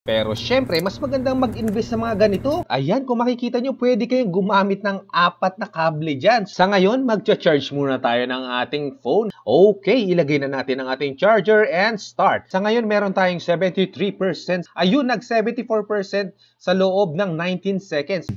Pero syempre, mas magandang mag-invest sa mga ganito. Ayan, kung makikita nyo, pwede kayong gumamit ng 4 na kable dyan. Sa ngayon, mag-charge muna tayo ng ating phone. Okay, ilagay na natin ang ating charger and start. Sa ngayon, meron tayong 73%. Ayun, nag-74% sa loob ng 19 seconds.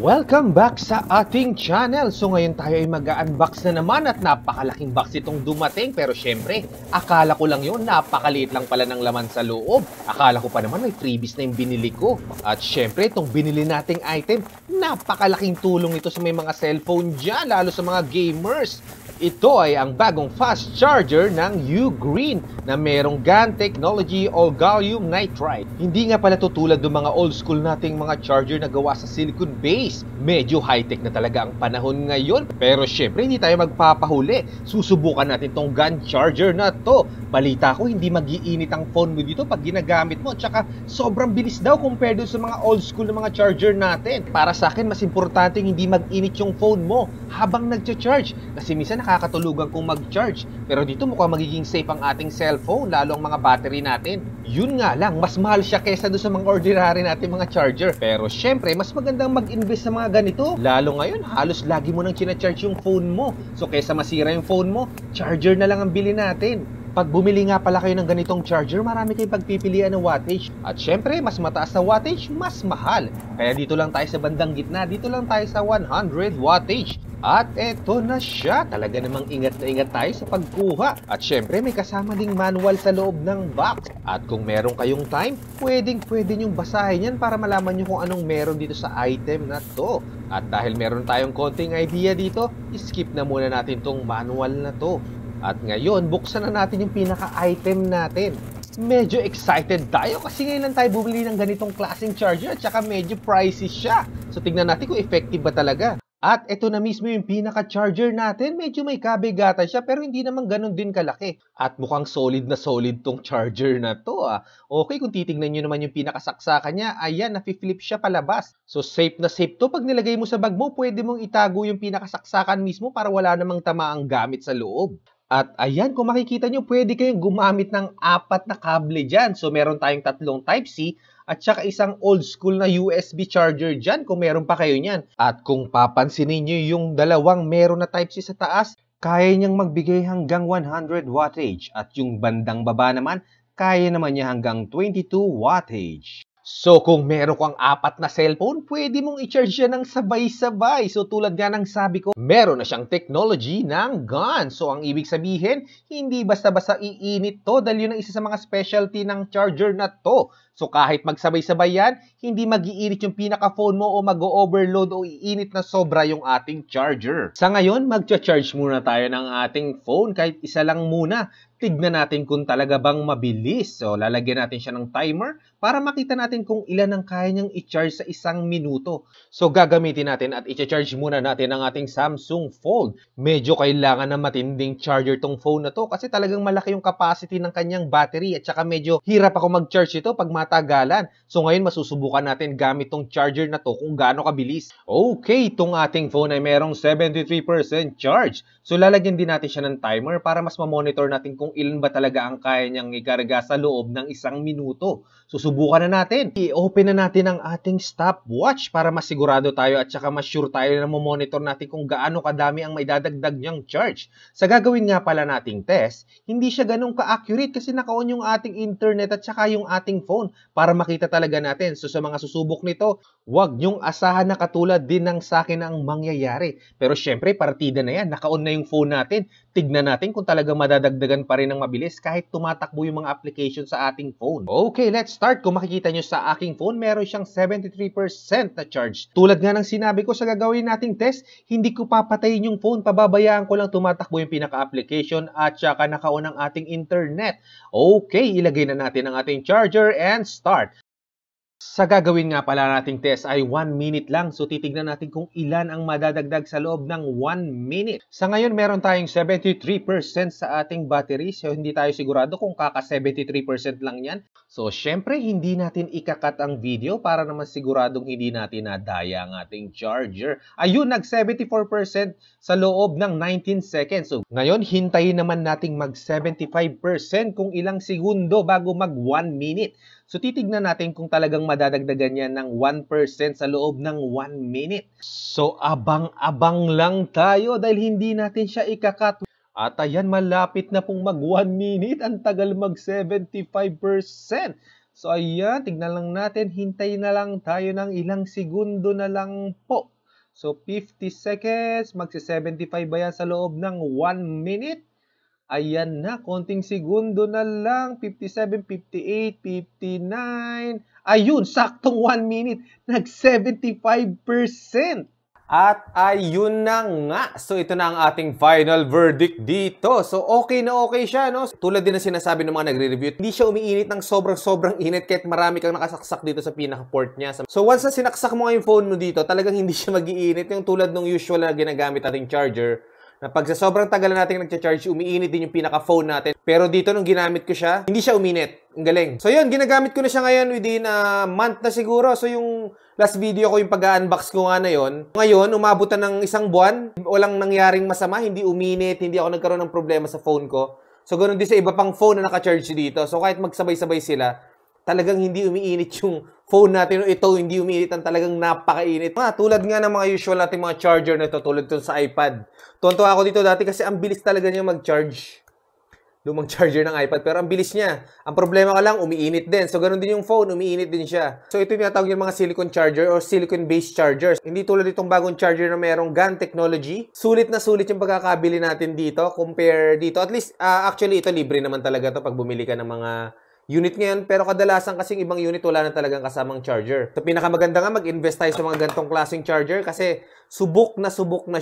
Welcome back sa ating channel. So ngayon tayo ay mag-unbox na naman at napakalaking box itong dumating. Pero syempre, akala ko lang yun, napakaliit lang pala ng laman sa loob. Akala ko pa naman may freebies na yung binili ko. At syempre, itong binili nating item, napakalaking tulong ito sa may mga cellphone dyan, lalo sa mga gamers. Ito ay ang bagong fast charger ng Ugreen na merong GaN technology o gallium nitride. Hindi nga pala tutulad ng mga old school nating mga charger na gawa sa silicone base. Medyo high-tech na talaga ang panahon ngayon. Pero syempre hindi tayo magpapahuli. Susubukan natin tong GaN charger na to. Balita ko hindi mag-iinit ang phone mo dito pag ginagamit mo. Tsaka sobrang bilis daw compared sa mga old school na mga charger natin. Para sa akin mas importante hindi mag-init yung phone mo habang nagcha-charge. Kasi minsan nakakatulugan kung mag-charge. Pero dito mukhang magiging safe ang ating cellphone, lalo ang mga battery natin. Yun nga lang, mas mahal siya kesa doon sa mga ordinary natin mga charger. Pero syempre, mas magandang mag-invest sa mga ganito. Lalo ngayon, halos lagi mo nang china-charge yung phone mo. So kesa masira yung phone mo, charger na lang ang bili natin. Pag bumili nga pala kayo ng ganitong charger, marami kayong pagpipilian ng wattage. At syempre, mas mataas na wattage, mas mahal. Kaya dito lang tayo sa bandang gitna, dito lang tayo sa 100 wattage. At eto na siya, talaga namang ingat na ingat tayo sa pagkuha. At syempre may kasama ding manual sa loob ng box. At kung meron kayong time, pwede nyong basahin yan para malaman nyo kung anong meron dito sa item na to. At dahil meron tayong konting idea dito, skip na muna natin tong manual na to. At ngayon, buksan na natin yung pinaka-item natin. Medyo excited tayo kasi ngayon lang tayo bumili ng ganitong klaseng charger at saka medyo pricey siya. So tignan natin kung effective ba talaga. At ito na mismo yung pinaka-charger natin. Medyo may kabigatan siya pero hindi naman ganun din kalaki. At mukhang solid na solid tong charger na to. Okay, kung titignan nyo naman yung pinakasaksakan niya, ayan, nafi-flip siya palabas. So safe na safe to. Pag nilagay mo sa bag mo, pwede mong itago yung pinakasaksakan mismo para wala namang tamaang gamit sa loob. At ayan, kung makikita nyo, pwede kayong gumamit ng 4 na kable dyan. So meron tayong 3 Type-C at saka isang old school na USB charger dyan kung meron pa kayo nyan. At kung papansinin nyo yung dalawang meron na Type-C sa taas, kaya niyang magbigay hanggang 100 wattage. At yung bandang baba naman, kaya naman niya hanggang 22 wattage. So kung meron kang 4 na cellphone, pwede mong i-charge siya ng sabay-sabay. So tulad nga ng sabi ko, meron na siyang technology ng GaN. So ang ibig sabihin, hindi basta-basta iinit to dahil yun ang isa sa mga specialty ng charger na to. So kahit magsabay-sabay yan, hindi mag-iinit yung pinaka-phone mo o mag-overload o iinit na sobra yung ating charger. Sa ngayon, mag-charge muna tayo ng ating phone kahit isa lang muna. Tignan natin kung talaga bang mabilis. So lalagyan natin siya ng timer para makita natin kung ilan ang kaya niyang i-charge sa 1 minuto. So gagamitin natin at i-charge muna natin ang ating Samsung Fold. Medyo kailangan na matinding charger tong phone na to kasi talagang malaki yung capacity ng kanyang battery at saka medyo hirap ako mag-charge ito pag matagalan. So ngayon masusubukan natin gamit tong charger na to kung gaano kabilis. Okay, itong ating phone ay merong 73% charge. So lalagyan din natin siya ng timer para mas ma-monitor natin kung ilan ba talaga ang kaya niyang ikarga sa loob ng 1 minuto. Susubukan na natin. I-open na natin ang ating stopwatch para masigurado tayo at saka mas sure tayo na monitor natin kung gaano kadami ang may dadagdag niyang charge. Sa gagawin nga pala nating test, hindi siya ganun ka-accurate kasi naka-on yung ating internet at saka yung ating phone para makita talaga natin. So sa mga susubok nito, huwag niyong asahan na katulad din ng sa akin ang mangyayari. Pero syempre, partida na yan. Naka-on na yung phone natin. Tignan natin kung talagang madadagdagan pa rin ng mabilis kahit tumatakbo yung mga application sa ating phone. Okay, let's start. Kung makikita nyo sa aking phone, meron siyang 73% na charge. Tulad nga ng sinabi ko sa gagawin nating test, hindi ko papatayin yung phone. Pababayaan ko lang tumatakbo yung pinaka-application at saka naka-on ang ating internet. Okay, ilagay na natin ang ating charger and start. Sa gagawin nga pala nating test ay 1 minute lang. So titignan natin kung ilan ang madadagdag sa loob ng 1 minute. Sa ngayon meron tayong 73% sa ating battery. So hindi tayo sigurado kung kaka 73% lang yan. So syempre hindi natin ikakat ang video para naman siguradong hindi natin nadaya ang ating charger. Ayun, nag 74% sa loob ng 19 seconds. So ngayon hintayin naman nating mag 75% kung ilang segundo bago mag 1 minute. So titignan natin kung talagang madadagdagan yan ng 1% sa loob ng 1 minute. So abang-abang lang tayo dahil hindi natin siya ikakat. At ayan, malapit na pong mag 1 minute. Ang tagal mag 75%. So ayan, tignan lang natin. Hintayin na lang tayo ng ilang segundo na lang po. So 50 seconds, magsi 75 ba yan sa loob ng 1 minute? Ayan na, konting segundo na lang. 57, 58, 59. Ayun, saktong 1 minute. Nag 75%. At ayun na nga. So ito na ang ating final verdict dito. So okay na okay siya, no? Tulad din na sinasabi ng mga nagre-review, hindi siya umiinit ng sobrang init kahit marami kang nakasaksak dito sa pinaka-port niya. So once na sinaksak mo yung phone mo dito, talagang hindi siya mag-iinit. Yung tulad ng usual na ginagamit nating charger, na pag sa sobrang tagal na natin nagcha-charge, umiinit din yung pinaka-phone natin. Pero dito nung ginamit ko siya, hindi siya uminit. Ang galing. So yun, ginagamit ko na siya ngayon within a month na siguro. So yung last video ko, yung pag-unbox ko nga na yun. Ngayon, umabutan ng 1 buwan. Walang nangyaring masama, hindi uminit, hindi ako nagkaroon ng problema sa phone ko. So ganoon din sa iba pang phone na naka-charge dito. So kahit magsabay-sabay sila, talagang hindi umiinit yung phone natin. Ito, hindi umiinit, ang talagang napakainit. Tulad nga ng mga usual natin mga charger na ito, tulad ito sa iPad. Tuwan-tuwa ako dito dati kasi ang bilis talaga niya mag-charge. Lumang charger ng iPad, pero ang bilis niya. Ang problema ka lang, umiinit din. So, ganun din yung phone, umiinit din siya. So, ito yung tinatawag yung mga silicone charger or silicone-based chargers. Hindi tulad itong bagong charger na mayroong GaN technology. Sulit na sulit yung pagkakabili natin dito, compare dito. At least, actually, ito libre naman talaga to pag bumili ka ng mga unit ngayon, pero kadalasan kasing ibang unit wala na talagang kasamang charger. So, pinakamaganda nga mag-invest tayo sa mga gantong klaseng charger kasi subok na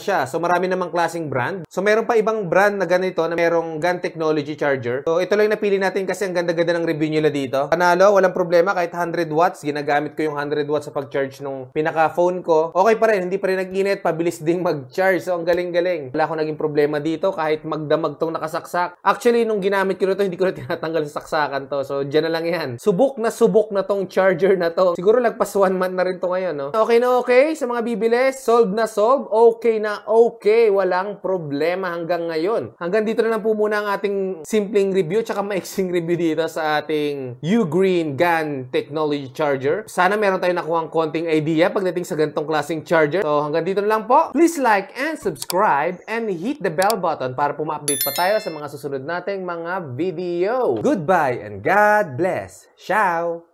siya. So, marami namang klaseng brand. So, meron pa ibang brand na ganito na merong GaN technology charger. So, ito lang napili natin kasi ang ganda-ganda ng review nila dito. Panalo, walang problema. Kahit 100 watts, ginagamit ko yung 100 watts sa pag-charge nung pinaka-phone ko. Okay pa rin, hindi pa rin nag-init, pabilis ding mag-charge. So, ang galing-galing. Wala akong naging problema dito kahit magdamag tong nakasaksak. Actually, nung ginamit ko na to, hindi ko na tinatanggal sa saksakan to. So, dyan na lang yan. Subok na tong charger na to. Siguro lagpas 1 month na rin to ngayon, no? Okay na okay sa mga bibili. Solve na solve. Okay na okay. Walang problema hanggang ngayon. Hanggang dito na lang po muna ang ating simpleng review tsaka maiksing review dito sa ating Ugreen GaN Technology Charger. Sana meron tayong nakuhang konting idea pagdating sa ganitong klaseng charger. So hanggang dito na lang po. Please like and subscribe and hit the bell button para po ma-update pa tayo sa mga susunod nating mga video. Goodbye and God bless. Ciao!